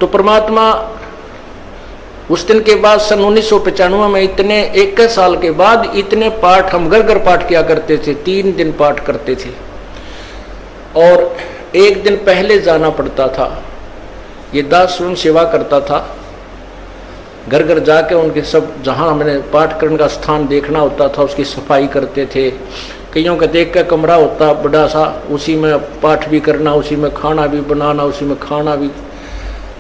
तो परमात्मा उस दिन के बाद सन 1995 में इतने 21 साल के बाद इतने पाठ हम घर घर पाठ किया करते थे, 3 दिन पाठ करते थे और 1 दिन पहले जाना पड़ता था। ये दास स्वयं सेवा करता था, घर घर जाके उनके सब जहाँ हमने पाठ करने का स्थान देखना होता था उसकी सफाई करते थे। कईयों का देख का कमरा होता बड़ा सा, उसी में पाठ भी करना, उसी में खाना भी बनाना, उसी में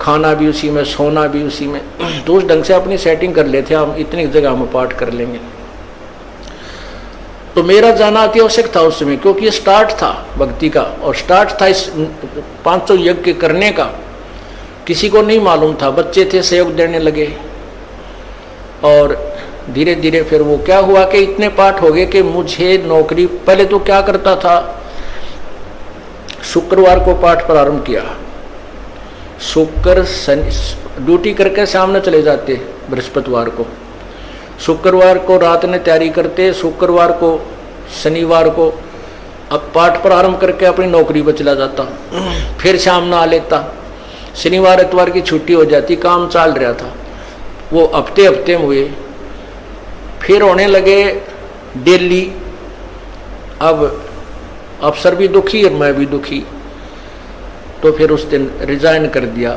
खाना भी उसी में, सोना भी उसी में। तो उस ढंग से अपनी सेटिंग कर लेते हम, इतनी जगह हम पाठ कर लेंगे। तो मेरा जाना अति आवश्यक था उस समय, क्योंकि ये स्टार्ट था भक्ति का और स्टार्ट था इस 500 यज्ञ करने का। किसी को नहीं मालूम था, बच्चे थे सहयोग देने लगे और धीरे धीरे फिर वो क्या हुआ कि इतने पाठ हो गए कि मुझे नौकरी, पहले तो क्या करता था, शुक्रवार को पाठ प्रारंभ किया, शुक्र शनि ड्यूटी करके सामने चले जाते बृहस्पतिवार को, शुक्रवार को रात में तैयारी करते, शुक्रवार को शनिवार को अब पाठ प्रारंभ करके अपनी नौकरी पर चला जाता, फिर शाम ना आ लेता, शनिवार इतवार की छुट्टी हो जाती, काम चल रहा था। वो हफ्ते में हुए, फिर होने लगे डेली। अब अफसर भी दुखी और मैं भी दुखी, तो फिर उस दिन रिजाइन कर दिया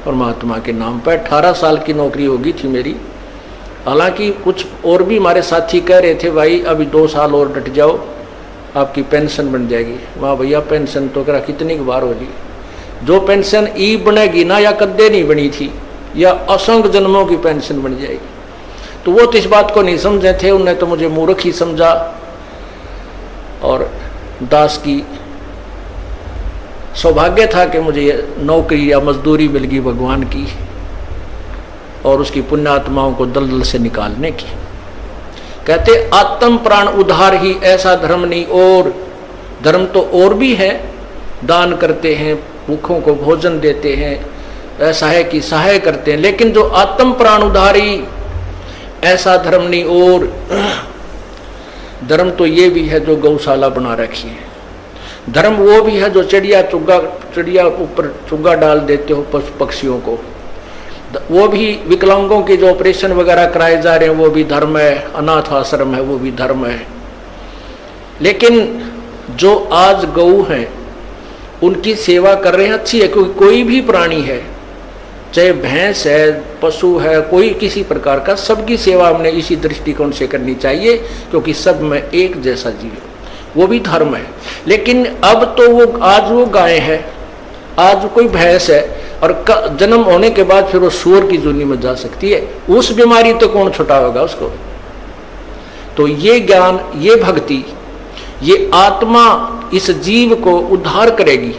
परमात्मा के नाम पर। 18 साल की नौकरी होगी थी मेरी। हालांकि कुछ और भी हमारे साथी कह रहे थे भाई अभी 2 साल और डट जाओ आपकी पेंशन बन जाएगी। वाह भैया, पेंशन तो करा कितनी बार होगी, जो पेंशन ई बनेगी ना या कद्दे नहीं बनी थी या असंख्य जन्मों की पेंशन बन जाएगी। तो वो तो इस बात को नहीं समझे थे, उन्होंने तो मुझे मूर्ख ही समझा। और दास की सौभाग्य था कि मुझे नौकरी या मजदूरी मिल गई भगवान की और उसकी पुण्यात्माओं को दलदल से निकालने की। कहते आत्म प्राण उद्धार ही ऐसा धर्म नहीं और। धर्म तो और भी है, दान करते हैं, भूखों को भोजन देते हैं, असहाय की सहाय करते हैं, लेकिन जो आत्म प्राण उद्धारी ऐसा धर्म नहीं और। धर्म तो ये भी है जो गौशाला बना रखी है, धर्म वो भी है जो चिड़िया ऊपर चुग्गा डाल देते हो पशु पक्षियों को, वो भी विकलांगों के जो ऑपरेशन वगैरह कराए जा रहे हैं वो भी धर्म है, अनाथ आश्रम है वो भी धर्म है। लेकिन जो आज गऊ हैं उनकी सेवा कर रहे हैं, अच्छी है, क्योंकि कोई भी प्राणी है, चाहे भैंस है, पशु है, कोई किसी प्रकार का, सबकी सेवा हमने इसी दृष्टिकोण से करनी चाहिए, क्योंकि सब में एक जैसा जीव है, वो भी धर्म है। लेकिन अब तो वो आज वो गाय है, आज कोई भैंस है और जन्म होने के बाद फिर वो सूअर की जूनी में जा सकती है, उस बीमारी तो कौन छुटाएगा उसको। तो ये ज्ञान, ये भक्ति, ये आत्मा इस जीव को उद्धार करेगी।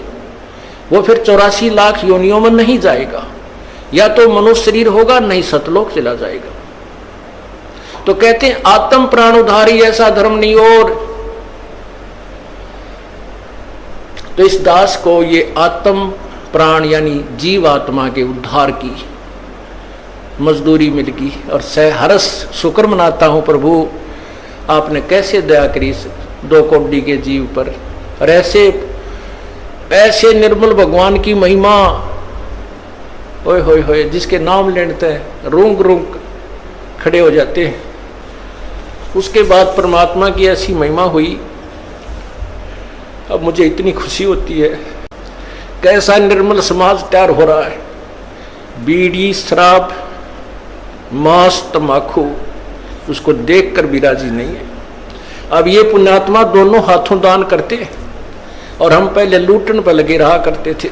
वो फिर 84 लाख योनियों में नहीं जाएगा, या तो मनुष्य शरीर होगा, नहीं सतलोक चला जाएगा। तो कहते हैं आत्म प्राण उद्धारी ऐसा धर्म नहीं और। तो इस दास को ये आत्म प्राण यानी जीव आत्मा के उद्धार की मजदूरी मिल गई और सहरस शुक्र मनाता हूं प्रभु, आपने कैसे दया करी 2 कौड़ी के जीव पर। और ऐसे निर्मल भगवान की महिमा, ओए होए होए, जिसके नाम लेते हैं रूंग रूंग खड़े हो जाते हैं। उसके बाद परमात्मा की ऐसी महिमा हुई, अब मुझे इतनी खुशी होती है। कैसा निर्मल समाज तैयार हो रहा है। बीड़ी, शराब, मांस, तम्बाकू, उसको देखकर भी राजी नहीं है। अब ये पुण्यात्मा दोनों हाथों दान करते हैं और हम पहले लूटन पर लगे रहा करते थे,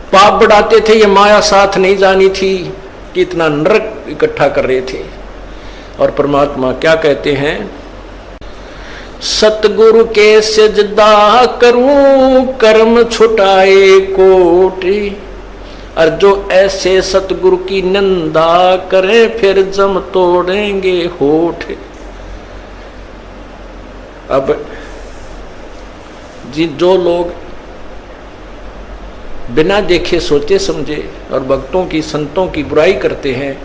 पाप बढ़ाते थे। ये माया साथ नहीं जानी थी कि इतना नरक इकट्ठा कर रहे थे। और परमात्मा क्या कहते हैं, सतगुरु के सजदा करूं कर्म छुटाए कोटि, और जो ऐसे सतगुरु की निंदा करें फिर जम तोड़ेंगे होठ। अब जो लोग बिना देखे सोचे समझे और भक्तों की संतों की बुराई करते हैं,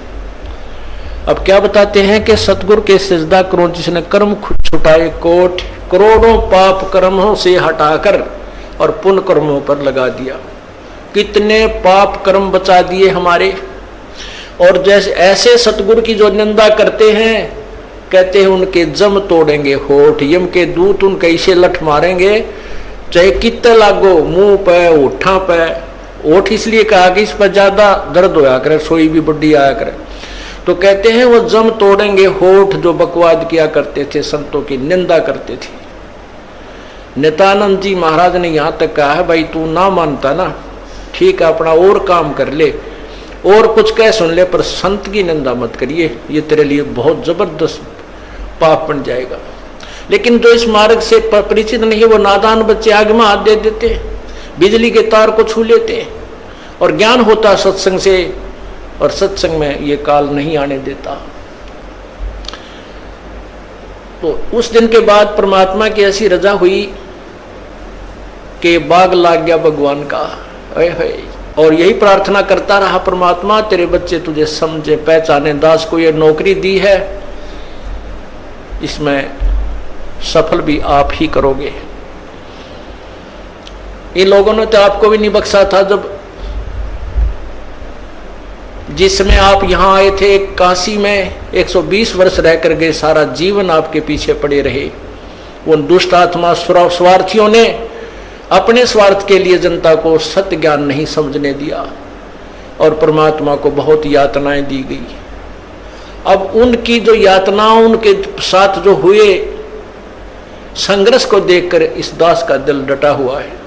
अब क्या बताते हैं कि सतगुरु के सजदा करो जिसने कर्म छुटाए कोट, करोड़ों पाप कर्मों से हटाकर और पुण्य कर्मों पर लगा दिया। कितने पाप कर्म बचा दिए हमारे। और जैसे ऐसे सतगुरु की जो निंदा करते हैं, कहते हैं उनके जम तोड़ेंगे होठ, यम के दूत उनके ऐसे लठ मारेंगे चाहे कितने लागो, मुंह पे होठा पे। होठ इसलिए कहा कि इस पर ज्यादा दर्द होया करे, सोई भी बड्डी आया करे। तो कहते हैं वो जम तोड़ेंगे होठ जो बकवाद किया करते थे, संतों की निंदा करते थे। नित्यानंद जी महाराज ने यहां तक कहा है, भाई तू ना मानता ना, ठीक है अपना और काम कर ले और कुछ कह सुन ले, पर संत की निंदा मत करिए, ये तेरे लिए बहुत जबरदस्त पाप बन जाएगा। लेकिन जो इस मार्ग से परिचित नहीं, वो नादान बच्चे आग में हाथ दे देते, बिजली के तार को छू लेते। और ज्ञान होता सत्संग से, और सत्संग में ये काल नहीं आने देता। तो उस दिन के बाद परमात्मा की ऐसी रजा हुई कि बाग लाग गया भगवान का। और यही प्रार्थना करता रहा, परमात्मा तेरे बच्चे तुझे समझे पहचाने, दास को ये नौकरी दी है, इसमें सफल भी आप ही करोगे। इन लोगों ने तो आपको भी नहीं बख्शा था, जब जिसमें आप यहां आए थे काशी में 120 वर्ष रह कर गए, सारा जीवन आपके पीछे पड़े रहे। उन दुष्ट आत्मा स्वार्थियों ने अपने स्वार्थ के लिए जनता को सत्य ज्ञान नहीं समझने दिया और परमात्मा को बहुत यातनाएं दी गई। अब उनकी जो यातनाओं उनके साथ जो हुए संघर्ष को देखकर इस दास का दिल डटा हुआ है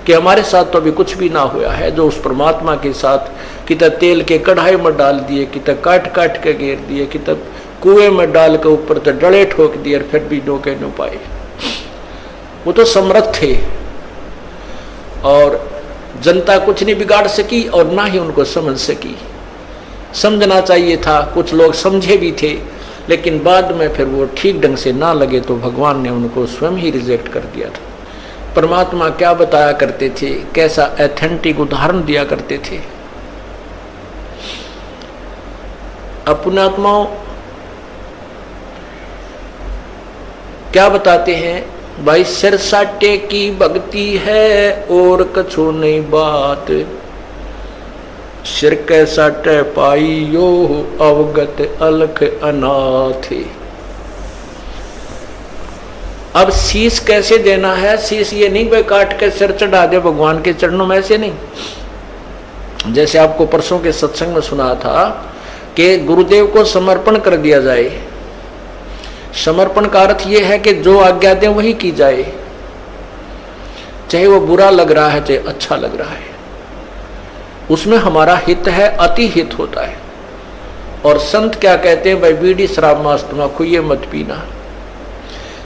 कि हमारे साथ तो अभी कुछ भी ना हुआ है। जो उस परमात्मा के साथ कितना तेल के कढ़ाई में डाल दिए, कितना काट काट के घेर दिए, कितना कुएं में डाल के ऊपर तो डले ठोक दिए, और फिर भी डोके न पाए। वो तो समर्थ थे और जनता कुछ नहीं बिगाड़ सकी और ना ही उनको समझ सकी। समझना चाहिए था, कुछ लोग समझे भी थे, लेकिन बाद में फिर वो ठीक ढंग से ना लगे तो भगवान ने उनको स्वयं ही रिजेक्ट कर दिया था। परमात्मा क्या बताया करते थे, कैसा एथेंटिक उदाहरण दिया करते थे। पुण्यात्माओं क्या बताते हैं, भाई सिर साटे की भक्ति है और कछु नहीं बात, सिर के साटे पाई यो अवगत अलख अनाथ। अब शीश कैसे देना है, शीश ये नहीं भाई काट के सिर चढ़ा दे भगवान के चरणों में, ऐसे नहीं। जैसे आपको परसों के सत्संग में सुना था कि गुरुदेव को समर्पण कर दिया जाए। समर्पण का अर्थ यह है कि जो आज्ञा दे वही की जाए, चाहे वो बुरा लग रहा है चाहे अच्छा लग रहा है, उसमें हमारा हित है, अति हित होता है। और संत क्या कहते हैं, भाई बीड़ी शराब मांस तम्बाकू ये मत पीना।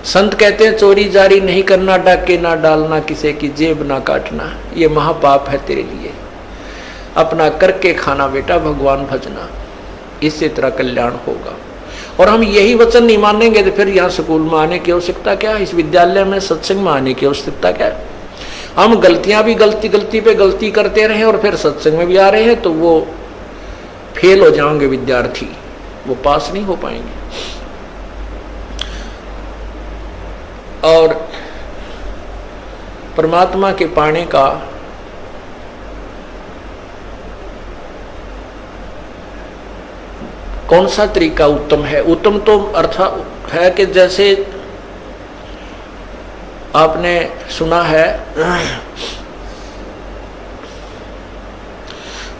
संत कहते हैं चोरी जारी नहीं करना, डाके ना डालना, किसी की जेब ना काटना, ये महापाप है तेरे लिए। अपना करके खाना बेटा, भगवान भजना, इससे तेरा कल्याण होगा। और हम यही वचन नहीं मानेंगे तो फिर यहाँ स्कूल में आने की आवश्यकता क्या, इस विद्यालय में सत्संग में आने की आवश्यकता क्या। हम गलतियां भी गलती पे गलती करते रहे और फिर सत्संग में भी आ रहे हैं तो वो फेल हो जाएंगे विद्यार्थी, वो पास नहीं हो पाएंगे। और परमात्मा के पाने का कौन सा तरीका उत्तम है? उत्तम तो अर्थ है कि जैसे आपने सुना है,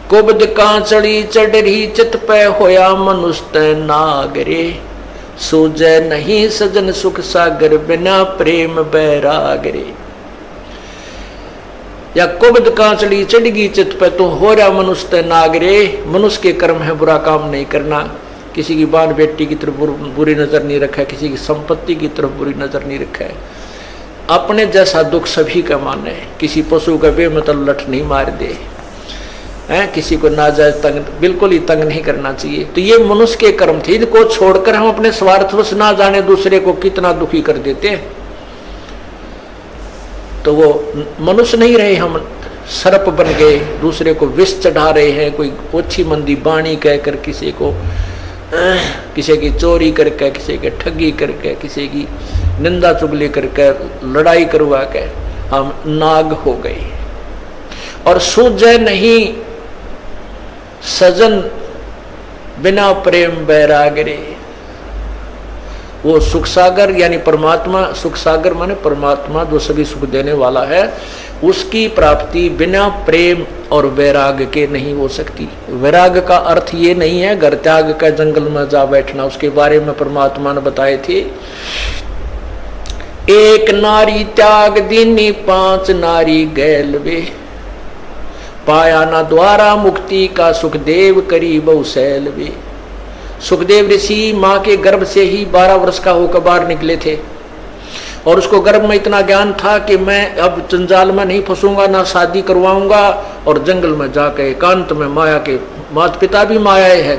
कुबद कांचड़ी चढ़ी चित पे होया मनुष्य नागरे, सूझे नहीं सजन सुख सागर बिना प्रेम बैरागरे। या कुबद कांचड़ी चढ़गी चित पे तो हो रहा मनुष्य नागरे, मनुष्य के कर्म है बुरा काम नहीं करना, किसी की बाल बेटी की तरफ बुरी नजर नहीं रखा है, किसी की संपत्ति की तरफ बुरी नजर नहीं रखा है, अपने जैसा दुख सभी का माने, किसी पशु का बेमतलब लठ नहीं मार दे, किसी को नाजायज तंग बिल्कुल ही तंग नहीं करना चाहिए। तो ये मनुष्य के कर्म थे, इनको छोड़कर हम अपने स्वार्थवश ना जाने दूसरे को कितना दुखी कर देते हैं, तो वो मनुष्य नहीं रहे, हम सर्प बन गए, दूसरे को विष चढ़ा रहे हैं, कोई ओछी मंदी बाणी कहकर किसी को, किसी की चोरी करके, किसी के ठगी करके, किसी की निंदा चुगली करके, लड़ाई करवा के हम नाग हो गए। और सूझे नहीं सजन बिना प्रेम बैराग रे। वो सुख सागर यानी परमात्मा, सुख सागर माने परमात्मा जो सभी सुख देने वाला है, उसकी प्राप्ति बिना प्रेम और वैराग के नहीं हो सकती। वैराग का अर्थ ये नहीं है घर त्याग का जंगल में जा बैठना, उसके बारे में परमात्मा ने बताए थे। एक नारी त्याग दीनी 5 नारी गैल वे, पाया ना द्वारा मुक्ति का सुखदेव करी बहुशैल वे। सुखदेव ऋषि माँ के गर्भ से ही 12 वर्ष का होकर बाहर निकले थे और उसको गर्भ में इतना ज्ञान था कि मैं अब जंजाल में नहीं फंसूंगा, ना शादी करवाऊंगा, और जंगल में जाकर एकांत में माया के, माता पिता भी माया है,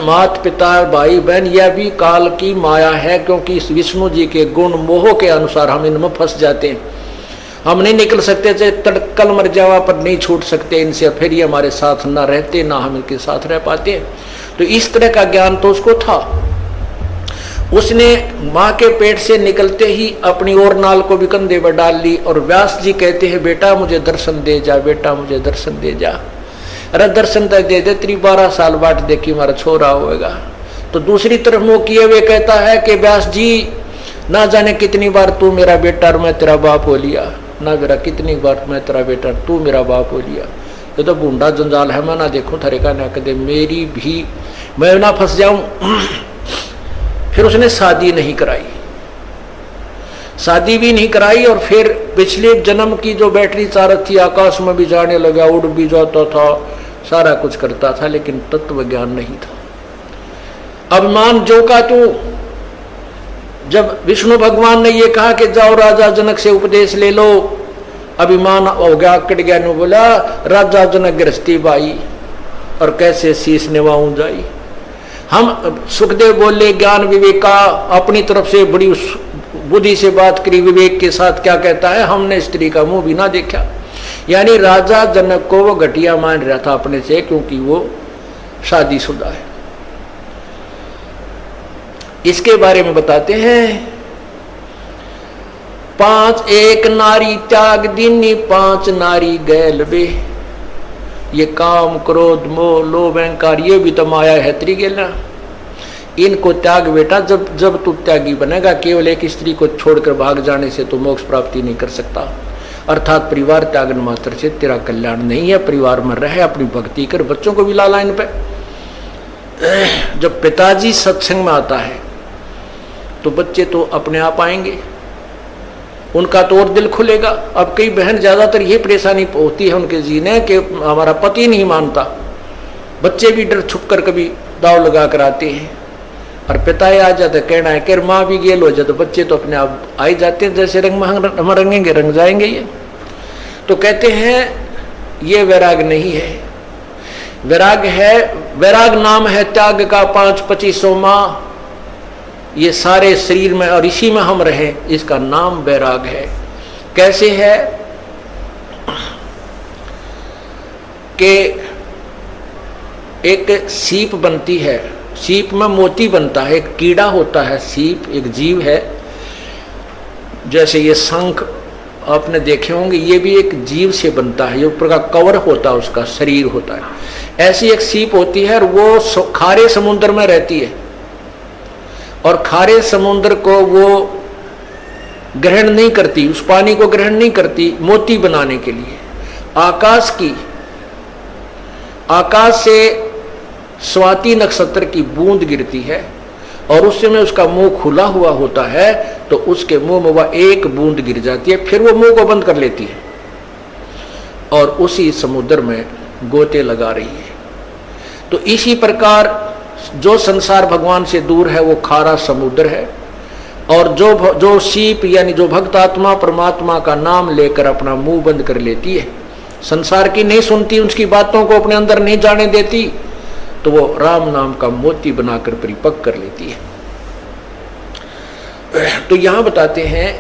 माता पिता भाई बहन यह भी काल की माया है, क्योंकि इस विष्णु जी के गुण मोह के अनुसार हम इनमें फंस जाते हैं। हम नहीं निकल सकते, चाहे तड़कल मर जावा पर नहीं छूट सकते इनसे, फिर ये हमारे साथ ना रहते ना हम इनके साथ रह पाते। तो इस तरह का ज्ञान तो उसको था। उसने माँ के पेट से निकलते ही अपनी और नाल को भी कंधे पर डाल ली और व्यास जी कहते हैं बेटा मुझे दर्शन दे जा, बेटा मुझे दर्शन दे जा। अरे दर्शन तक दे दे, तेरी 12 साल बाट देखी हमारा छोरा होएगा। तो दूसरी तरफ मुंह किए हुए कहता है कि व्यास जी ना जाने कितनी बार तू मेरा बेटा और मैं तेरा बाप हो लिया, ना मेरा कितनी बार मैं तेरा बेटा तू मेरा बाप हो लिया। ये तो बूंदा जंजाल है, मैं ना देखूं थरे का ना कदे मेरी भी मैं ना फंस जाऊं। फिर उसने शादी नहीं कराई, शादी भी नहीं कराई, और फिर पिछले जन्म की जो बैटरी चारत थी आकाश में भी जाने लगा, उड़ भी जाता था, सारा कुछ करता था, लेकिन तत्व ज्ञान नहीं था। अभिमान जो का तू, जब विष्णु भगवान ने ये कहा कि जाओ राजा जनक से उपदेश ले लो, अभिमान हो गया, कट गया। ने बोला राजा जनक गृहस्थी बाई और कैसे शीश निभाऊं जाई। हम सुखदेव बोले ज्ञान विवेका, अपनी तरफ से बड़ी बुद्धि से बात करी, विवेक के साथ क्या कहता है, हमने स्त्री का मुंह भी ना देखा। यानी राजा जनक को वो घटिया मान रहा था अपने से, क्योंकि वो शादीशुदा है। इसके बारे में बताते हैं 5 एक नारी त्याग दीनी 5 नारी गैल बे। ये काम क्रोध मोह लोभ अहंकार ये भी तो माया है त्रिगेला, इनको त्याग बेटा। जब जब तू त्यागी बनेगा, केवल एक स्त्री को छोड़कर भाग जाने से तो मोक्ष प्राप्ति नहीं कर सकता। अर्थात परिवार त्यागन मात्र से तेरा कल्याण नहीं है। परिवार में रहे, अपनी भक्ति कर, बच्चों को भी ला लाइन पे। जब पिताजी सत्संग में आता है तो बच्चे तो अपने आप आएंगे, उनका तो और दिल खुलेगा। अब कई बहन ज्यादातर ये परेशानी होती है उनके जीने कि हमारा पति नहीं मानता, बच्चे भी डर छुप कर कभी दाव लगा कर आते हैं, और पिता आ जाते कहना है कि माँ भी गेल हो जाए, तो बच्चे तो अपने आप आ ही जाते हैं, जैसे रंग हम रंगेंगे रंग जाएंगे ये। तो कहते हैं ये वैराग नहीं है, वैराग है, वैराग नाम है त्याग का 5-25 माह, ये सारे शरीर में और इसी में हम रहे, इसका नाम वैराग है। कैसे है कि एक सीप बनती है, सीप में मोती बनता है, एक कीड़ा होता है, सीप एक जीव है। जैसे ये शंख आपने देखे होंगे, ये भी एक जीव से बनता है, ये ऊपर का कवर होता है, उसका शरीर होता है। ऐसी एक सीप होती है और वो खारे समुद्र में रहती है, और खारे समुद्र को वो ग्रहण नहीं करती, उस पानी को ग्रहण नहीं करती मोती बनाने के लिए। आकाश से स्वाति नक्षत्र की बूंद गिरती है और उस समय उसका मुंह खुला हुआ होता है, तो उसके मुंह में वह एक बूंद गिर जाती है, फिर वो मुंह को बंद कर लेती है और उसी समुद्र में गोते लगा रही है। तो इसी प्रकार जो संसार भगवान से दूर है वो खारा समुद्र है, और जो सीप यानी जो भक्त आत्मा परमात्मा का नाम लेकर अपना मुंह बंद कर लेती है, संसार की नहीं सुनती, उसकी बातों को अपने अंदर नहीं जाने देती, तो वो राम नाम का मोती बनाकर परिपक्व कर लेती है। तो यहां बताते हैं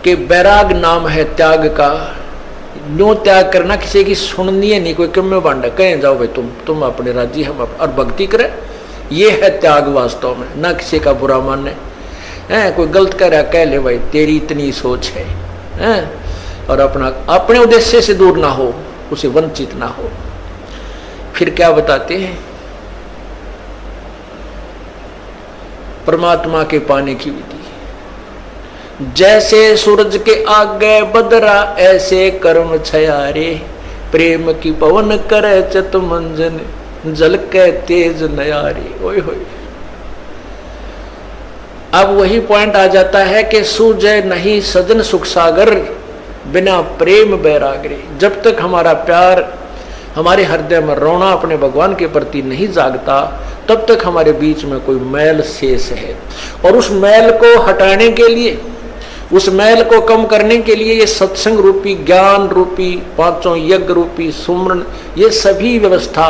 कि बैराग नाम है त्याग का। न्यू त्याग करना, किसी की सुननी है नहीं, कोई कम में बांटा कहें जाओ भाई तुम अपने राज्य हम और भक्ति करें, ये है त्याग वास्तव में। ना किसी का बुरा माने, कोई गलत कह रहा कह ले भाई तेरी इतनी सोच है, और अपने उद्देश्य से दूर ना हो, उसे वंचित ना हो। फिर क्या बताते हैं, परमात्मा के पाने की विधि। जैसे सूरज के आगे बदरा ऐसे कर्म छयारे, प्रेम की पवन करे चत मंजन जल के तेज नयारे। ओए होए, अब वही पॉइंट आ जाता है कि सूझे नहीं सजन सुख सागर, बिना प्रेम बैरागरे। जब तक हमारा प्यार हमारे हृदय में रोना अपने भगवान के प्रति नहीं जागता, तब तक हमारे बीच में कोई मैल शेष है। और उस मैल को हटाने के लिए, उस मैल को कम करने के लिए ये सत्संग रूपी, ज्ञान रूपी, पांचों यज्ञ रूपी, सुमरन, ये सभी व्यवस्था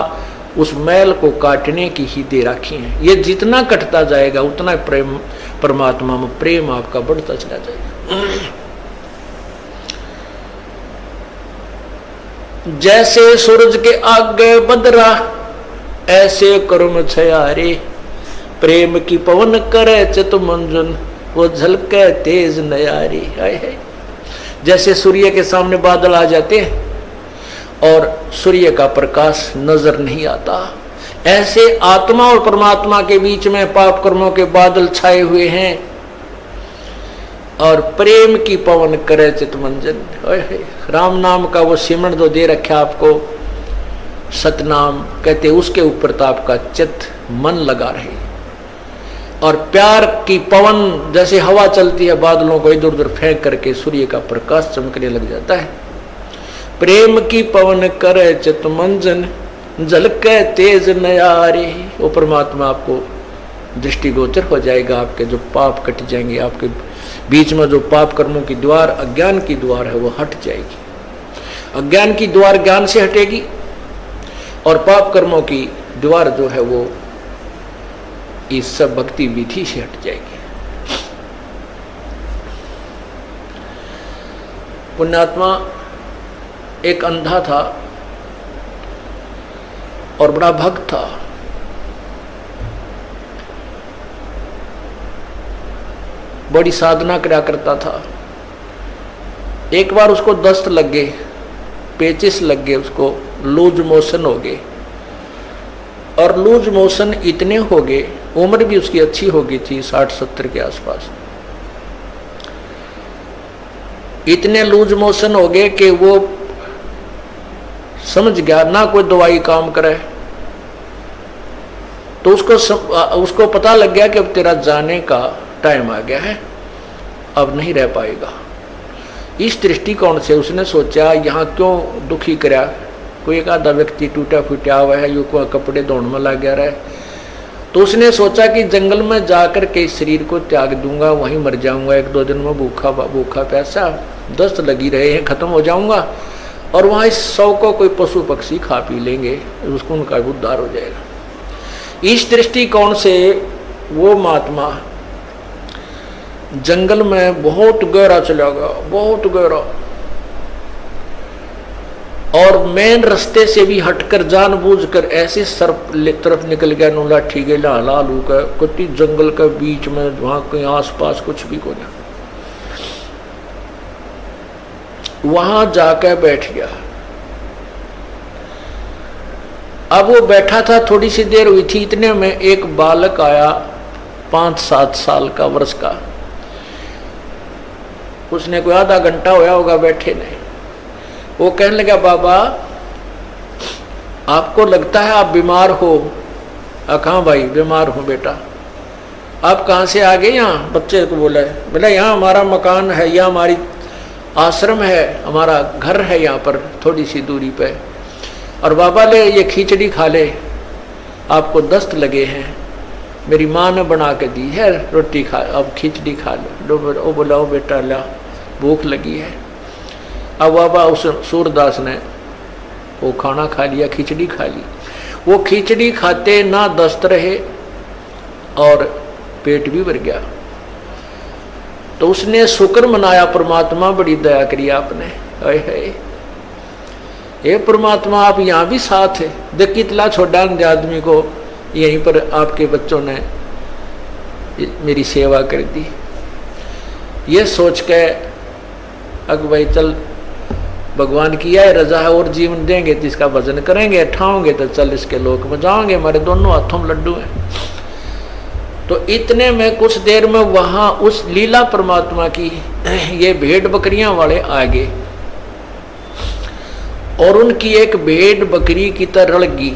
उस मैल को काटने की ही दे रखी है। ये जितना कटता जाएगा उतना प्रेम, परमात्मा में प्रेम आपका बढ़ता चला जाएगा। जैसे सूरज के आगे बदरा ऐसे कर्म छयारे, प्रेम की पवन करे चित मंजन वो झलके तेज नयारी। है जैसे सूर्य के सामने बादल आ जाते हैं और सूर्य का प्रकाश नजर नहीं आता, ऐसे आत्मा और परमात्मा के बीच में पाप कर्मों के बादल छाए हुए हैं और प्रेम की पवन करे चितमंजन। राम नाम का वो सिमरण जो दे रखा आपको, सतनाम कहते, उसके ऊपर तो आपका चित मन लगा रहे। और प्यार की पवन जैसे हवा चलती है, बादलों को इधर उधर फेंक करके सूर्य का प्रकाश चमकने लग जाता है। प्रेम की पवन करे चितमंजन झलके तेज नयारे। वो परमात्मा आपको दृष्टिगोचर हो जाएगा, आपके जो पाप कट जाएंगे, आपके बीच में जो पाप कर्मों की द्वार, अज्ञान की द्वार है, वो हट जाएगी। अज्ञान की द्वार ज्ञान से हटेगी और पाप कर्मों की द्वार जो है वो इस सब भक्ति विधि से हट जाएगी। पुण्यात्मा एक अंधा था और बड़ा भक्त था। बड़ी साधना करा करता था। एक बार उसको दस्त लग गए, पेचिस लग गए, उसको लूज मोशन हो गए। और लूज मोशन इतने हो गए, उम्र भी उसकी अच्छी हो गई थी, 60-70 के आसपास। इतने लूज मोशन हो गए कि वो समझ गया ना कोई दवाई काम करे। तो उसको पता लग गया कि अब तेरा जाने का टाइम आ गया है, अब नहीं रह पाएगा। इस दृष्टिकोण से उसने सोचा, यहाँ क्यों दुखी करा, कोई एक आधा व्यक्ति टूटा फूटा हुआ है, यू को कपड़े धोने में लग गया रहे। तो उसने सोचा कि जंगल में जाकर के इस शरीर को त्याग दूंगा, वहीं मर जाऊंगा, 1-2 दिन में भूखा प्यासा, दस्त लगी रहे हैं, खत्म हो जाऊंगा और वहाँ इस शव को कोई पशु पक्षी खा पी लेंगे, उसको उनका उद्धार हो जाएगा। इस दृष्टिकोण से वो महात्मा जंगल में बहुत गहरा चला गया, बहुत गहरा, और मेन रास्ते से भी हटकर जानबूझकर ऐसे सर्प तरफ निकल गया, नो लाठी के लालू का कुत्ती जंगल के बीच में, वहां कहीं आसपास कुछ भी को नहीं। वहां जाकर बैठ गया। अब वो बैठा था, थोड़ी सी देर हुई थी, इतने में एक बालक आया 5-7 साल का, वर्ष का। उसने कोई आधा घंटा होया होगा बैठे ने। वो कहने लगा, बाबा आपको लगता है आप बीमार हो? कहाँ भाई, बीमार हूं बेटा। आप कहाँ से आ गए? यहाँ बच्चे को बोला है। बोला यहाँ हमारा मकान है, यहाँ हमारी आश्रम है, हमारा घर है यहाँ पर थोड़ी सी दूरी पे। और बाबा ले ये खिचड़ी खा ले, आपको दस्त लगे हैं, मेरी माँ ने बना के दी है, रोटी खा, अब खिचड़ी खा लो। वो बोला, ओ बेटा ला, भूख लगी है। अब बाबा उस सूरदास ने वो खाना खा लिया, खिचड़ी खा ली। वो खिचड़ी खाते ना दस्त रहे और पेट भी भर गया। तो उसने शुक्र मनाया, परमात्मा बड़ी दया करी आपने, हे परमात्मा आप यहाँ भी साथ है। देख कितना छोटा आदमी को यहीं पर आपके बच्चों ने मेरी सेवा कर दी। ये सोच के अग भाई चल भगवान की यह रजा है, और जीवन देंगे तो इसका भजन करेंगे, ठाओगे तो चल इसके लोक में जाओगे, हमारे दोनों हाथों में लड्डू हैं। तो इतने में कुछ देर में वहां उस लीला परमात्मा की ये भेड़ बकरियां वाले आ गए और उनकी एक भेड़ बकरी की तरह रड़ गई।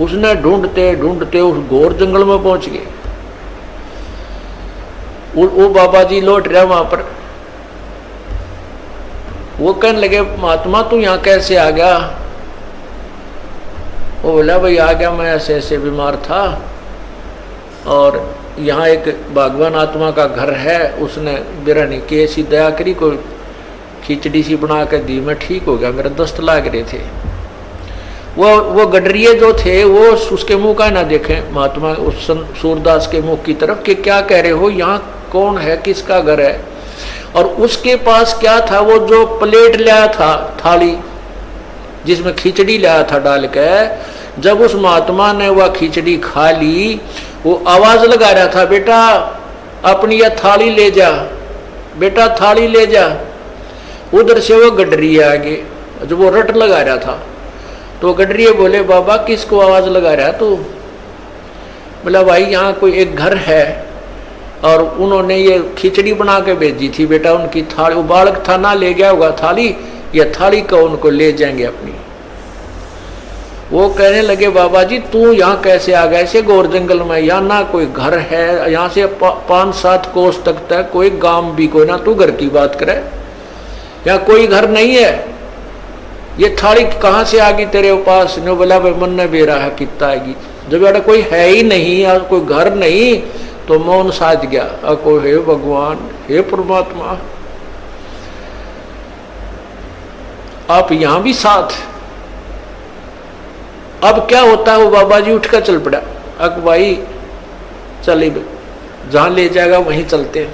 उसने ढूंढते ढूंढते उस घोर जंगल में पहुंच गए। वो बाबा जी लौट रहा वहां पर, वो कहने लगे महात्मा तू यहाँ कैसे आ गया? वो बोला भाई आ गया, मैं ऐसे ऐसे बीमार था और यहाँ एक भगवान आत्मा का घर है, उसने बिरानी की ऐसी दया करी, कोई खिचड़ी सी बना कर दी, मैं ठीक हो गया, मेरे दस्त लाग रहे थे। वो गडरिये जो थे वो उसके मुंह का ना देखे महात्मा उस सूरदास के मुंह की तरफ कि क्या कह रहे हो, यहाँ कौन है, किसका घर है। और उसके पास क्या था, वो जो प्लेट लाया था, थाली जिसमें खिचड़ी लाया था डाल के, जब उस महात्मा ने वह खिचड़ी खा ली, वो आवाज लगा रहा था बेटा अपनी यह थाली ले जा, बेटा थाली ले जा। उधर से वो गडरिये आ गए, जब वो रट लगा रहा था तो गडरिये बोले बाबा किसको आवाज लगा रहा तू? बोला भाई यहाँ कोई एक घर है और उन्होंने ये खिचड़ी बना के भेजी थी, बेटा उनकी थाली, वो बालक था ना ले गया होगा थाली, ये थाली को उनको ले जाएंगे अपनी। वो कहने लगे बाबा जी तू यहाँ कैसे आ गया ऐसे घोर जंगल में, यहाँ ना कोई घर है, यहाँ से 5-7 कोस तक कोई गांव भी कोई ना, तू घर की बात करे, यहाँ कोई घर नहीं है, ये थाली कहाँ से आ गई तेरे पास? ने बोला भाई मन ने बेरा है कितना आएगी, जब यार कोई है ही नहीं और कोई घर नहीं तो मौन साध गया। को हे भगवान, हे परमात्मा आप यहां भी साथ। अब क्या होता है, वो बाबा जी उठकर चल पड़ा, अक भाई चले जहां ले जाएगा वहीं चलते हैं।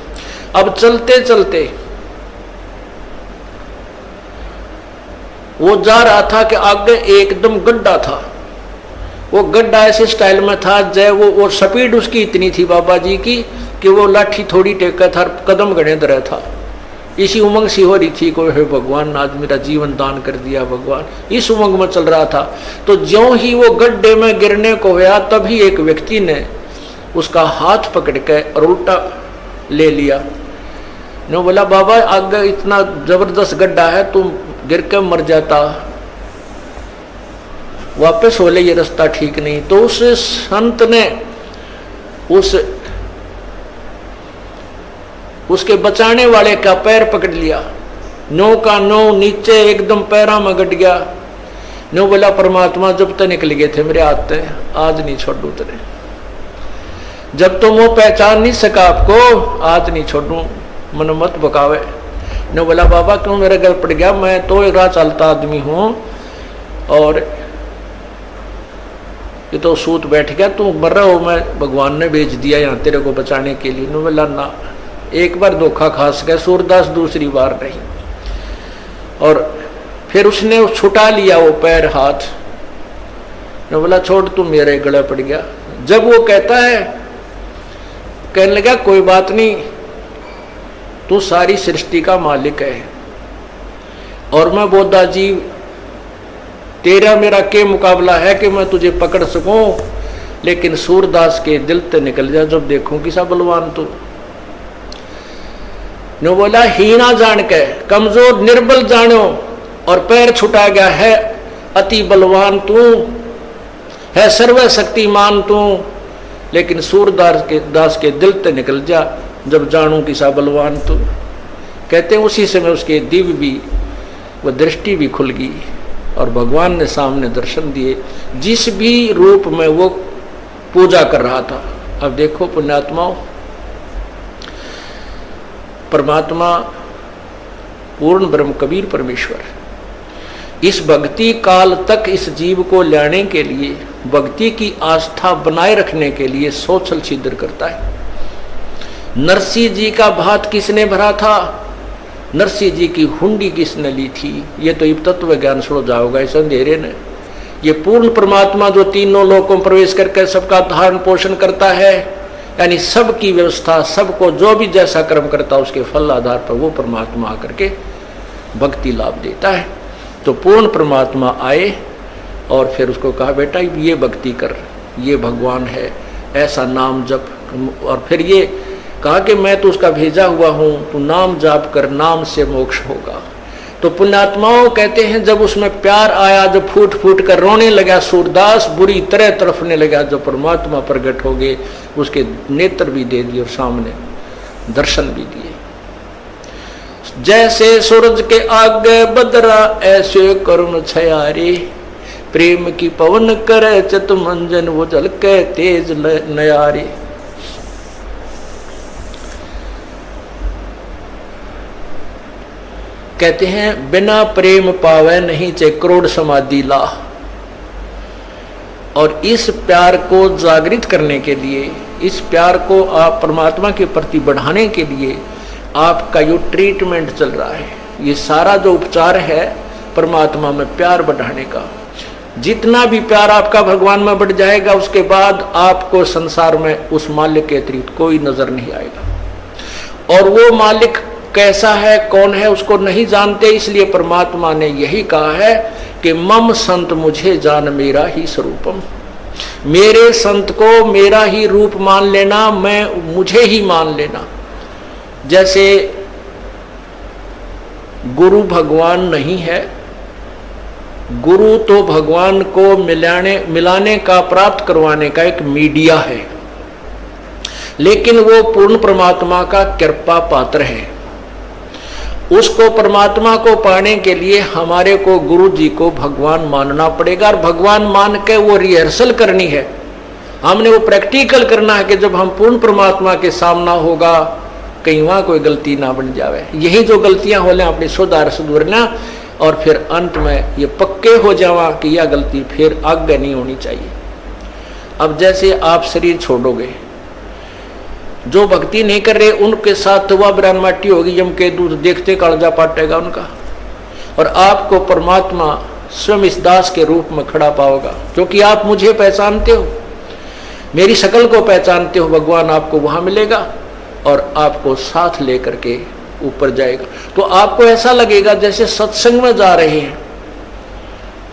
अब चलते चलते वो जा रहा था कि आगे एकदम गड्ढा था, वो गड्ढा ऐसे स्टाइल में था जय वो स्पीड उसकी इतनी थी बाबा जी की कि वो लाठी थोड़ी टेका था, कदम गणे दर था। इसी उमंग सी हो रही थी, कोई हे भगवान आज मेरा जीवन दान कर दिया भगवान, इस उमंग में चल रहा था। तो ज्यों ही वो गड्ढे में गिरने को हुआ तभी एक व्यक्ति ने उसका हाथ पकड़ के और उल्टा ले लिया। ने बोला बाबा आगे इतना जबरदस्त गड्ढा है, तुम गिर के मर जाता, वापस हो ले, ये रास्ता ठीक नहीं। तो उस संत ने उसके बचाने वाले का पैर पकड़ लिया, नो का नो नीचे एकदम पैरा में गट गया। नो बोला परमात्मा जब तक निकल गए थे मेरे हाथ से, आज नहीं छोड़ू तेरे, जब तुम वो पहचान नहीं सका आपको आज नहीं छोड़ू, मन मत बकावे। ने बोला बाबा क्यों मेरे गल पड़ गया, मैं तो एक राह चलता आदमी हूं और ये तो सूत बैठ गया, तू मर रहा हो, मैं भगवान ने भेज दिया यहाँ तेरे को बचाने के लिए। ने बोला ना, एक बार धोखा खास गया सूरदास, दूसरी बार नहीं। और फिर उसने छुटा लिया वो पैर हाथ, ने बोला छोड़ तू मेरे गले पड़ गया। जब वो कहता है, कहने लगा कोई बात नहीं, तू सारी सृष्टि का मालिक है और मैं बोधा जीव, तेरा मेरा के मुकाबला है कि मैं तुझे पकड़ सकूं, लेकिन सूरदास के दिल ते निकल जा जब देखूं कि सा बलवान तू। ने बोला हीना जान के कमजोर निर्बल जानो और पैर छुटा गया है, अति बलवान तू है, सर्वशक्तिमान तू, लेकिन सूरदास के दिल ते निकल जा जब जानू कि सा बलवान तू। कहते हैं उसी समय उसके दिव्य भी वो दृष्टि भी खुल गई और भगवान ने सामने दर्शन दिए, जिस भी रूप में वो पूजा कर रहा था। अब देखो पुण्यात्माओं, परमात्मा पूर्ण ब्रह्म कबीर परमेश्वर इस भक्ति काल तक इस जीव को लाने के लिए, भक्ति की आस्था बनाए रखने के लिए सोचल छिद्र करता है। नरसिंह जी का भात किसने भरा था, नरसिंह जी की हुंडी किसने ली थी, ये तो तत्व ज्ञान सुनो जाओगा इस अंधेरे ने। ये पूर्ण परमात्मा जो तीनों लोकों में प्रवेश करके सबका धारण पोषण करता है, यानी सबकी व्यवस्था, सबको जो भी जैसा कर्म करता है उसके फल आधार पर वो परमात्मा आकर के भक्ति लाभ देता है। तो पूर्ण परमात्मा आए और फिर उसको कहा बेटा ये भक्ति कर, ये भगवान है, ऐसा नाम जप। और फिर ये कहा कि मैं तो उसका भेजा हुआ हूँ, तू नाम जाप कर, नाम से मोक्ष होगा। तो पुण्यात्माओं कहते हैं जब उसमें प्यार आया, जब फूट फूट कर रोने लगा सूरदास, बुरी तरह तड़फने लगा, जब परमात्मा प्रकट हो गए, उसके नेत्र भी दे दिए और सामने दर्शन भी दिए। जैसे सूरज के आगे बदरा ऐसे करुण छयारे, प्रेम की पवन करे चित मंजन वो झलके तेज नयारे। कहते हैं बिना प्रेम पावे नहीं चे करोड़ समाधि ला। और इस प्यार को जागृत करने के लिए, इस प्यार को आप परमात्मा के प्रति बढ़ाने के लिए आपका जो ट्रीटमेंट चल रहा है, ये सारा जो उपचार है परमात्मा में प्यार बढ़ाने का। जितना भी प्यार आपका भगवान में बढ़ जाएगा, उसके बाद आपको संसार में उस मालिक के अतिरिक्त कोई नजर नहीं आएगा। और वो मालिक कैसा है, कौन है, उसको नहीं जानते। इसलिए परमात्मा ने यही कहा है कि मम संत मुझे जान मेरा ही स्वरूपम। मेरे संत को मेरा ही रूप मान लेना, मैं मुझे ही मान लेना। जैसे गुरु भगवान नहीं है, गुरु तो भगवान को मिलाने का, प्राप्त करवाने का एक मीडिया है, लेकिन वो पूर्ण परमात्मा का कृपा पात्र है। उसको परमात्मा को पाने के लिए हमारे को गुरु जी को भगवान मानना पड़ेगा। और भगवान मान के वो रिहर्सल करनी है, हमने वो प्रैक्टिकल करना है कि जब हम पूर्ण परमात्मा के सामना होगा कहीं वहां कोई गलती ना बन जावे। यही जो गलतियां हो लें अपनी सुधारना, और फिर अंत में ये पक्के हो जावा कि यह गलती फिर आगे नहीं होनी चाहिए। अब जैसे आप शरीर छोड़ोगे, जो भक्ति नहीं कर रहे उनके साथ तो वह ब्राह्मण माटी होगी, यम के दूध देखते कालजा पाटेगा उनका। और आपको परमात्मा स्वयं इस दास के रूप में खड़ा पाओगा, क्योंकि आप मुझे पहचानते हो, मेरी शक्ल को पहचानते हो। भगवान आपको वहां मिलेगा और आपको साथ लेकर के ऊपर जाएगा। तो आपको ऐसा लगेगा जैसे सत्संग में जा रहे हैं।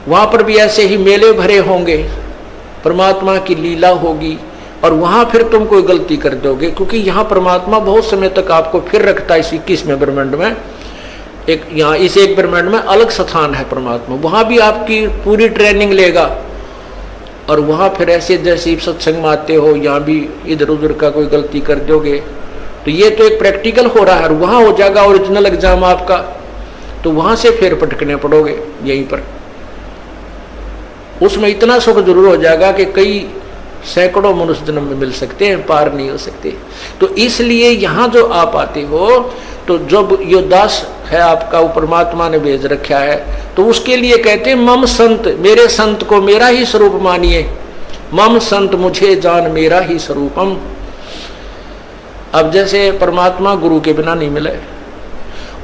वहां पर भी ऐसे ही मेले भरे होंगे, परमात्मा की लीला होगी, और वहां फिर तुम कोई गलती कर दोगे, क्योंकि यहाँ परमात्मा बहुत समय तक आपको फिर रखता है। इस 21वें ब्रह्मांड में एक, यहाँ इस एक ब्रह्मांड में अलग स्थान है परमात्मा, वहां भी आपकी पूरी ट्रेनिंग लेगा। और वहां फिर ऐसे जैसे सत्संग में आते हो, यहाँ भी इधर उधर का कोई गलती कर दोगे तो ये तो एक प्रैक्टिकल हो रहा है, और वहां हो जाएगा ओरिजिनल एग्जाम आपका, तो वहां से फिर पटकने पड़ोगे यहीं पर। उसमें इतना सुख जरूर हो जाएगा कि कई सैकड़ों मनुष्य जन्म में मिल सकते हैं, पार नहीं हो सकते। तो इसलिए यहाँ जो आप आते हो, तो जब यो दास है आपका, वो परमात्मा ने भेज रखा है, तो उसके लिए कहते हैं मम संत, मेरे संत को मेरा ही स्वरूप मानिए। मम संत मुझे जान मेरा ही स्वरूपम। अब जैसे परमात्मा गुरु के बिना नहीं मिले,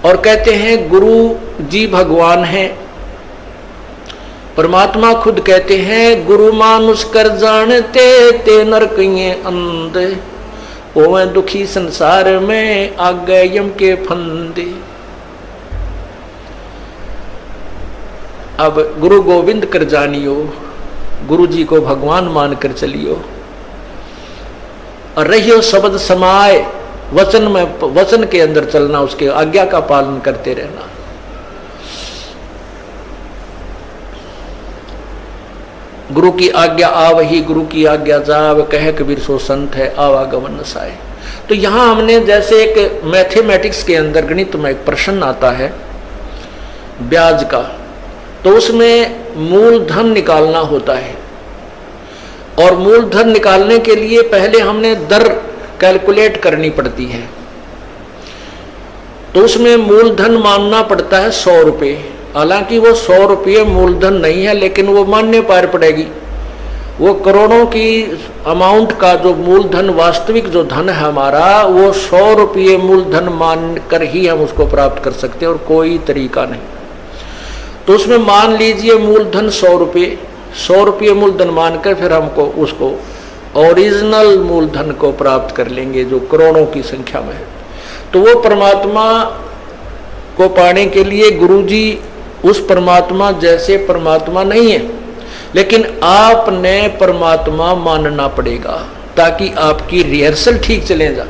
और कहते हैं गुरु जी भगवान है। परमात्मा खुद कहते हैं गुरु मानुष कर जानते ते नरकिये अंधे, ओवे दुखी संसार में आ गए यम के फंदे। अब गुरु गोविंद कर जानियो, गुरु जी को भगवान मानकर चलियो, और रहियो शब्द समाए, वचन में, वचन के अंदर चलना, उसके आज्ञा का पालन करते रहना। गुरु की आज्ञा आवही, गुरु की आज्ञा जाव, कह कबीर सो संत है आवागमन नसाए। तो यहां हमने जैसे एक मैथमेटिक्स के अंदर गणित में एक प्रश्न आता है ब्याज का, तो उसमें मूलधन निकालना होता है, और मूलधन निकालने के लिए पहले हमने दर कैलकुलेट करनी पड़ती है। तो उसमें मूलधन मानना पड़ता है 100 रुपये। हालांकि वो 100 रुपये मूलधन नहीं है, लेकिन वो मानने पार पड़ेगी। वो करोड़ों की अमाउंट का जो मूलधन, वास्तविक जो धन है हमारा, वो 100 रुपये मूलधन मान कर ही हम उसको प्राप्त कर सकते हैं, और कोई तरीका नहीं। तो उसमें मान लीजिए मूलधन 100 रुपये, 100 रुपये मूलधन मानकर फिर हमको उसको ओरिजिनल मूलधन को प्राप्त कर लेंगे जो करोड़ों की संख्या में है। तो वो परमात्मा को पाने के लिए गुरुजी उस परमात्मा जैसे परमात्मा नहीं है, लेकिन आपने परमात्मा मानना पड़ेगा ताकि आपकी रिहर्सल ठीक चले जा,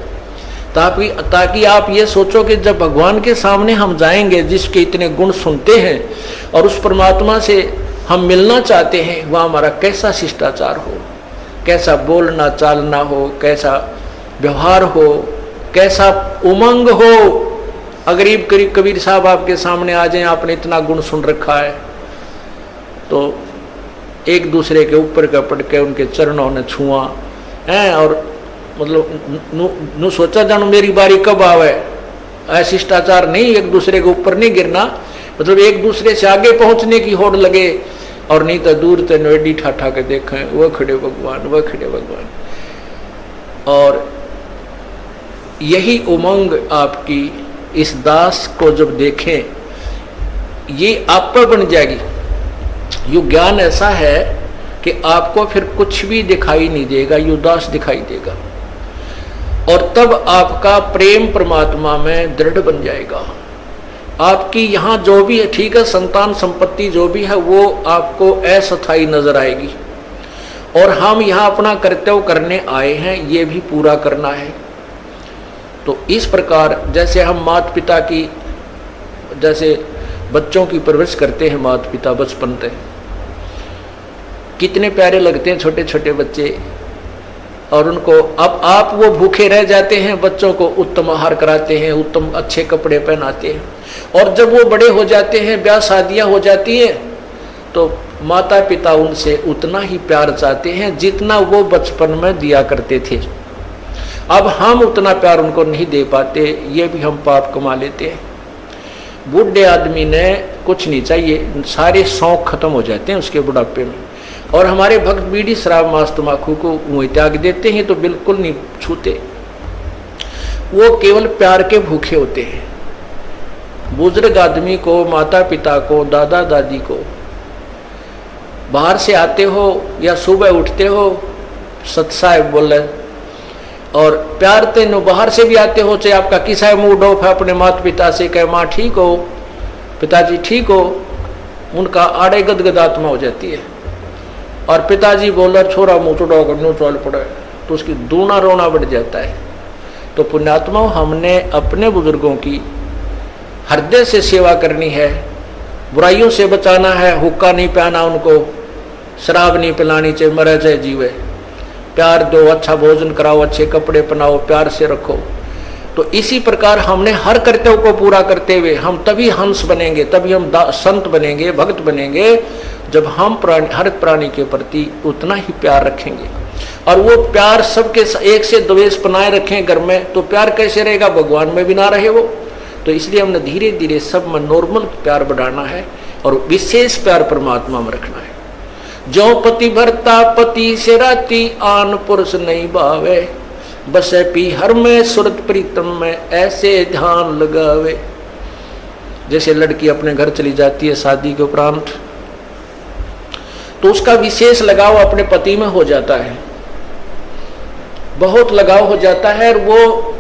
ताकि आप ये सोचो कि जब भगवान के सामने हम जाएंगे जिसके इतने गुण सुनते हैं और उस परमात्मा से हम मिलना चाहते हैं, वह हमारा कैसा शिष्टाचार हो, कैसा बोलना चालना हो, कैसा व्यवहार हो, कैसा उमंग हो। अगर कबीर साहब आपके सामने आ जाएं, आपने इतना गुण सुन रखा है, तो एक दूसरे के ऊपर का पड़ के उनके चरणों ने छुआ है और मतलब नु सोचा जानो मेरी बारी कब आवे। ऐसा शिष्टाचार नहीं, एक दूसरे के ऊपर नहीं गिरना, मतलब एक दूसरे से आगे पहुंचने की होड़ लगे, और नहीं तो दूर से नोडी ठाठा के देखें वह खड़े भगवान, वह खड़े भगवान। और यही उमंग आपकी इस दास को जब देखें, ये आप पर बन जाएगी। ये ज्ञान ऐसा है कि आपको फिर कुछ भी दिखाई नहीं देगा, ये दास दिखाई देगा, और तब आपका प्रेम परमात्मा में दृढ़ बन जाएगा। आपकी यहाँ जो भी है, ठीक है, संतान संपत्ति जो भी है वो आपको अस्थायी नजर आएगी, और हम यहाँ अपना कर्तव्य करने आए हैं, ये भी पूरा करना है। तो इस प्रकार जैसे हम माता पिता की, जैसे बच्चों की परवरिश करते हैं माता पिता बचपन से, कितने प्यारे लगते हैं छोटे छोटे बच्चे, और उनको अब आप वो भूखे रह जाते हैं, बच्चों को उत्तम आहार कराते हैं, उत्तम अच्छे कपड़े पहनाते हैं, और जब वो बड़े हो जाते हैं, ब्याह शादियां हो जाती हैं, तो माता पिता उनसे उतना ही प्यार चाहते हैं जितना वो बचपन में दिया करते थे। अब हम उतना प्यार उनको नहीं दे पाते, ये भी हम पाप कमा लेते हैं। बूढ़े आदमी ने कुछ नहीं चाहिए, सारे शौक खत्म हो जाते हैं उसके बुढ़ापे में, और हमारे भक्त बीड़ी शराब मांस तम्बाकू को मुँह त्याग देते हैं, तो बिल्कुल नहीं छूते, वो केवल प्यार के भूखे होते हैं। बुजुर्ग आदमी को, माता पिता को, दादा दादी को, बाहर से आते हो या सुबह उठते हो, सत्साहेब बोले, और प्यार तेनो बाहर से भी आते हो, चाहे आपका किसा मूड ऑफ है, अपने माता पिता से कहे माँ ठीक हो, पिताजी ठीक हो, उनका आड़े गदगद आत्मा हो जाती है, और पिताजी बोला छोरा मुँह चुड़ाओ करनो चल पड़े, तो उसकी दूना रोना बढ़ जाता है। तो पुण्यात्मा, हमने अपने बुजुर्गों की हृदय से सेवा करनी है, बुराइयों से बचाना है, हुक्का नहीं पिलाना उनको, शराब नहीं पिलानी, चाहे मरे चाहे जीवे, प्यार दो, अच्छा भोजन कराओ, अच्छे कपड़े पहनाओ, प्यार से रखो। तो इसी प्रकार हमने हर कर्तव्य को पूरा करते हुए हम तभी हंस बनेंगे, तभी हम संत बनेंगे, भक्त बनेंगे, जब हम हर प्राणी के प्रति उतना ही प्यार रखेंगे। और वो प्यार सबके एक से द्वेष बनाए रखें घर में, तो प्यार कैसे रहेगा, भगवान में भी ना रहे वो। तो इसलिए हमने धीरे धीरे सब में नॉर्मल प्यार बढ़ाना है, और विशेष प्यार परमात्मा में रखना है। जो पति भरता पति से राती, आन पुरुष नहीं भावे, बसे पी हर में सुरत प्रीतम में, ऐसे ध्यान लगावे। जैसे लड़की अपने घर चली जाती है शादी के उपरांत, तो उसका विशेष लगाव अपने पति में हो जाता है, बहुत लगाव हो जाता है, और वो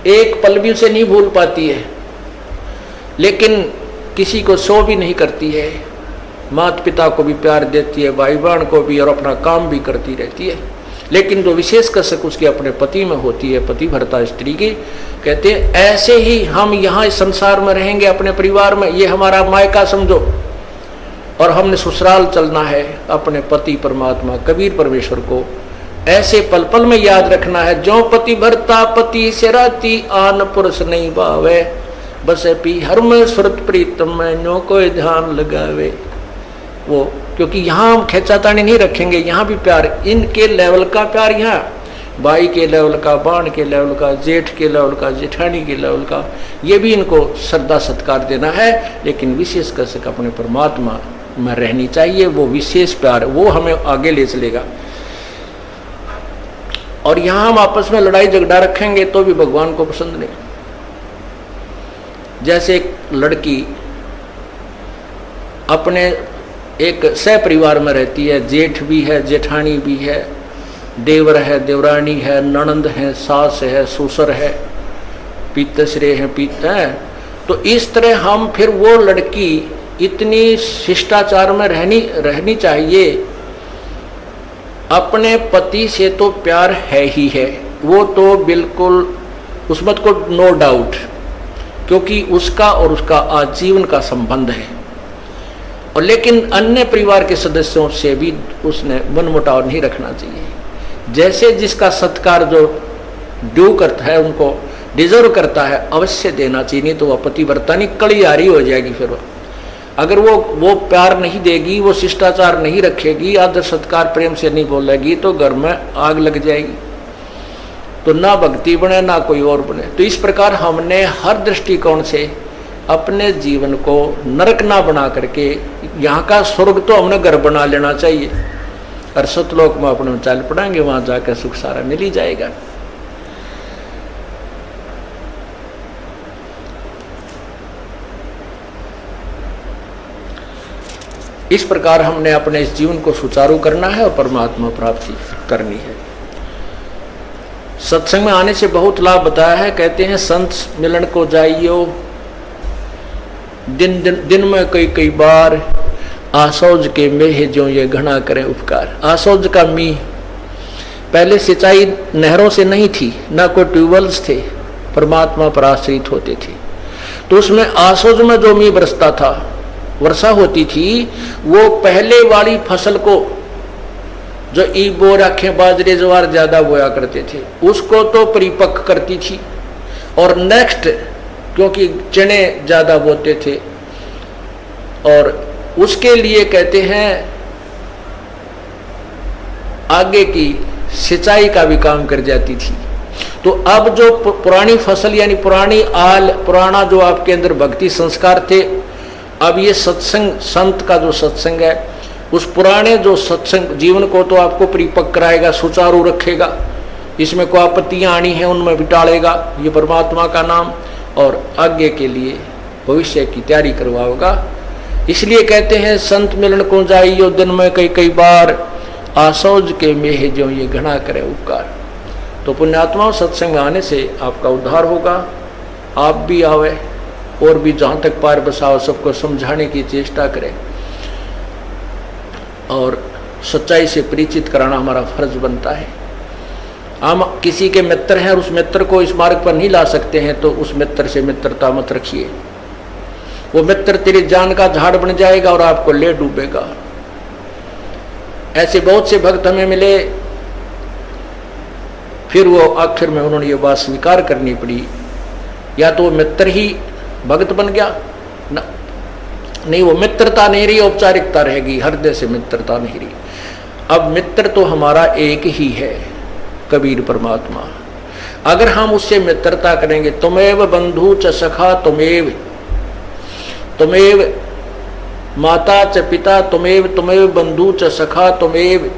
एक पल भी उसे नहीं भूल पाती है, लेकिन किसी को सो भी नहीं करती है, माता पिता को भी प्यार देती है, भाई बहन को भी, और अपना काम भी करती रहती है। लेकिन जो विशेष कसक उसके अपने पति में होती है, पति भरता स्त्री की। कहते हैं ऐसे ही हम यहाँ इस संसार में रहेंगे, अपने परिवार में, ये हमारा मायका समझो, और हमने ससुराल चलना है, अपने पति परमात्मा कबीर परमेश्वर को ऐसे पल पल में याद रखना है। जो पति भरता पति से राती, आन पुरुष नहीं भावे, बसे पी हर में सुरत प्रीतम में, नो कोई ध्यान लगावे। वो क्योंकि यहाँ हम खेचातानी नहीं रखेंगे, यहाँ भी प्यार, इनके लेवल का प्यार, यहाँ भाई के लेवल का, बाण के लेवल का, जेठ के लेवल का, जेठानी के लेवल का, ये भी इनको श्रद्धा सत्कार देना है। लेकिन विशेष कर सक अपने परमात्मा में रहनी चाहिए, वो विशेष प्यार, वो हमें आगे ले चलेगा। और यहाँ हम आपस में लड़ाई झगड़ा रखेंगे तो भी भगवान को पसंद नहीं। जैसे एक लड़की अपने एक सह परिवार में रहती है, जेठ भी है, जेठानी भी है, देवर है, देवरानी है, ननंद है, सास है, ससुर है, पितश्रे हैं, तो इस तरह हम फिर वो लड़की इतनी शिष्टाचार में रहनी चाहिए। अपने पति से तो प्यार है ही है, वो तो बिल्कुल उसमें को नो डाउट, क्योंकि उसका और उसका आजीवन का संबंध है। और लेकिन अन्य परिवार के सदस्यों से भी उसने मनमुटाव नहीं रखना चाहिए। जैसे जिसका सत्कार जो ड्यू करता है, उनको डिजर्व करता है, अवश्य देना चाहिए, नहीं तो वह पतिव्रता नहीं कलियारी हो जाएगी। फिर अगर वो प्यार नहीं देगी, वो शिष्टाचार नहीं रखेगी, आदर सत्कार प्रेम से नहीं बोलेगी, तो घर में आग लग जाएगी। तो ना भक्ति बने ना कोई और बने। तो इस प्रकार हमने हर दृष्टिकोण से अपने जीवन को नरक ना बना करके यहाँ का स्वर्ग तो हमने घर बना लेना चाहिए, और सतलोक में अपने चाल पड़ेंगे, वहां जाकर सुख सारा मिल ही जाएगा। इस प्रकार हमने अपने इस जीवन को सुचारू करना है और परमात्मा प्राप्ति करनी है। सत्संग में आने से बहुत लाभ बताया है। कहते हैं संत मिलन को जाइयो, दिन में कई बार, आसौज के मेह जो ये घना करे उपकार। आसौज का मीह, पहले सिंचाई नहरों से नहीं थी, ना कोई ट्यूबवेल्स थे, परमात्मा पर आश्रित होते थे। तो उसमें आसौज में जो मीह बरसता था, वर्षा होती थी, वो पहले वाली फसल को, जो ईबो राखें बाजरे ज्वार ज्यादा बोया करते थे, उसको तो परिपक्व करती थी। और नेक्स्ट, क्योंकि चने ज्यादा बोते थे, और उसके लिए कहते हैं आगे की सिंचाई का भी काम कर जाती थी। तो अब जो पुरानी फसल यानी पुरानी आल, पुराना जो आपके अंदर भक्ति संस्कार थे, अब ये सत्संग, संत का जो सत्संग है, उस पुराने जो सत्संग जीवन को तो आपको परिपक्व कराएगा, सुचारू रखेगा, इसमें कोई आपत्तियां आनी है उनमें भी टालेगा, ये परमात्मा का नाम, और आगे के लिए भविष्य की तैयारी करवाओगा। इसलिए कहते हैं संत मिलन को जाइयो, दिन में कई बार, आसौज के मेह जो ये घना करे उपकार। तो पुण्यात्माओं, सत्संग आने से आपका उद्धार होगा। आप भी आवे और भी जहाँ तक पार बसाओ सबको समझाने की चेष्टा करें, और सच्चाई से परिचित कराना हमारा फर्ज बनता है। हम किसी के मित्र हैं और उस मित्र को इस मार्ग पर नहीं ला सकते हैं, तो उस मित्र से मित्रता मत रखिए। वो मित्र तेरी जान का झाड़ बन जाएगा और आपको ले डूबेगा। ऐसे बहुत से भक्त हमें मिले, फिर वो आखिर में उन्होंने ये बात स्वीकार करनी पड़ी, या तो वो मित्र ही भक्त बन गया ना, नहीं, वो मित्रता नहीं रही, औपचारिकता रहेगी, हृदय से मित्रता नहीं रही। अब मित्र तो हमारा एक ही है, कबीर परमात्मा। अगर हम उससे मित्रता करेंगे, तुमेव बंधु च सखा तुमेव, तुमेव माता च पिता तुमेव, तुमेव बंधु च सखा तुमेव,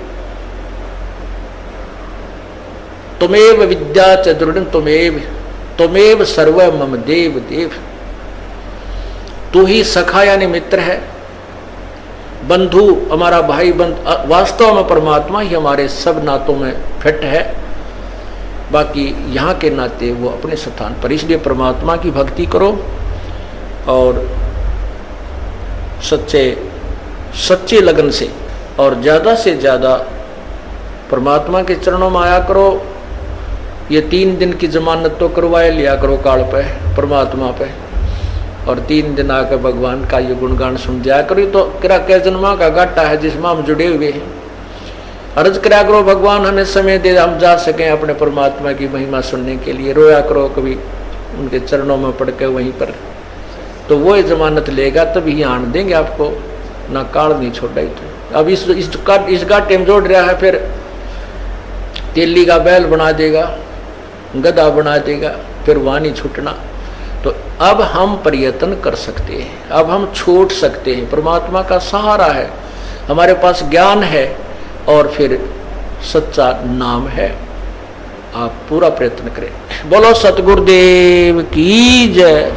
तुमेव विद्या च दृढ़ तुमेव, तुमेव सर्व मम देव देव। तू ही सखा यानी मित्र है, बंधु हमारा भाई बंध, वास्तव में परमात्मा ही हमारे सब नातों में फिट है, बाकी यहाँ के नाते वो अपने स्थान पर। इसलिए परमात्मा की भक्ति करो और सच्चे लगन से और ज़्यादा से ज़्यादा परमात्मा के चरणों में आया करो। ये 3 दिन की जमानत तो करवाए लिया करो काल पे, परमात्मा पे, और 3 दिन आकर भगवान का ये गुणगान सुन जाया करो। तो किरा के जन्मा का घाटा है जिसमें हम जुड़े हुए हैं। अर्ज करा करो भगवान हमें समय दे, हम जा सकें अपने परमात्मा की महिमा सुनने के लिए। रोया करो कभी उनके चरणों में पड़ के वहीं पर, तो वो ये जमानत लेगा, तभी आन देंगे आपको, ना काल नहीं छोड़ा ही। तो अब इस घाटे में जोड़ रहा है, फिर तेली का बैल बना देगा, गधा बना देगा, फिर वहाँ नहीं छूटना। तो अब हम प्रयत्न कर सकते हैं, अब हम छूट सकते हैं। परमात्मा का सहारा है, हमारे पास ज्ञान है और फिर सच्चा नाम है। आप पूरा प्रयत्न करें। बोलो सतगुरुदेव की जय।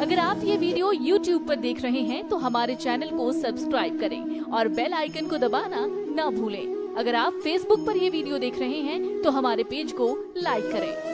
अगर आप ये वीडियो वीडियो YouTube पर देख रहे हैं तो हमारे चैनल को सब्सक्राइब करें और बेल आइकन को दबाना ना भूलें। अगर आप Facebook पर ये वीडियो देख रहे हैं तो हमारे पेज को लाइक करें।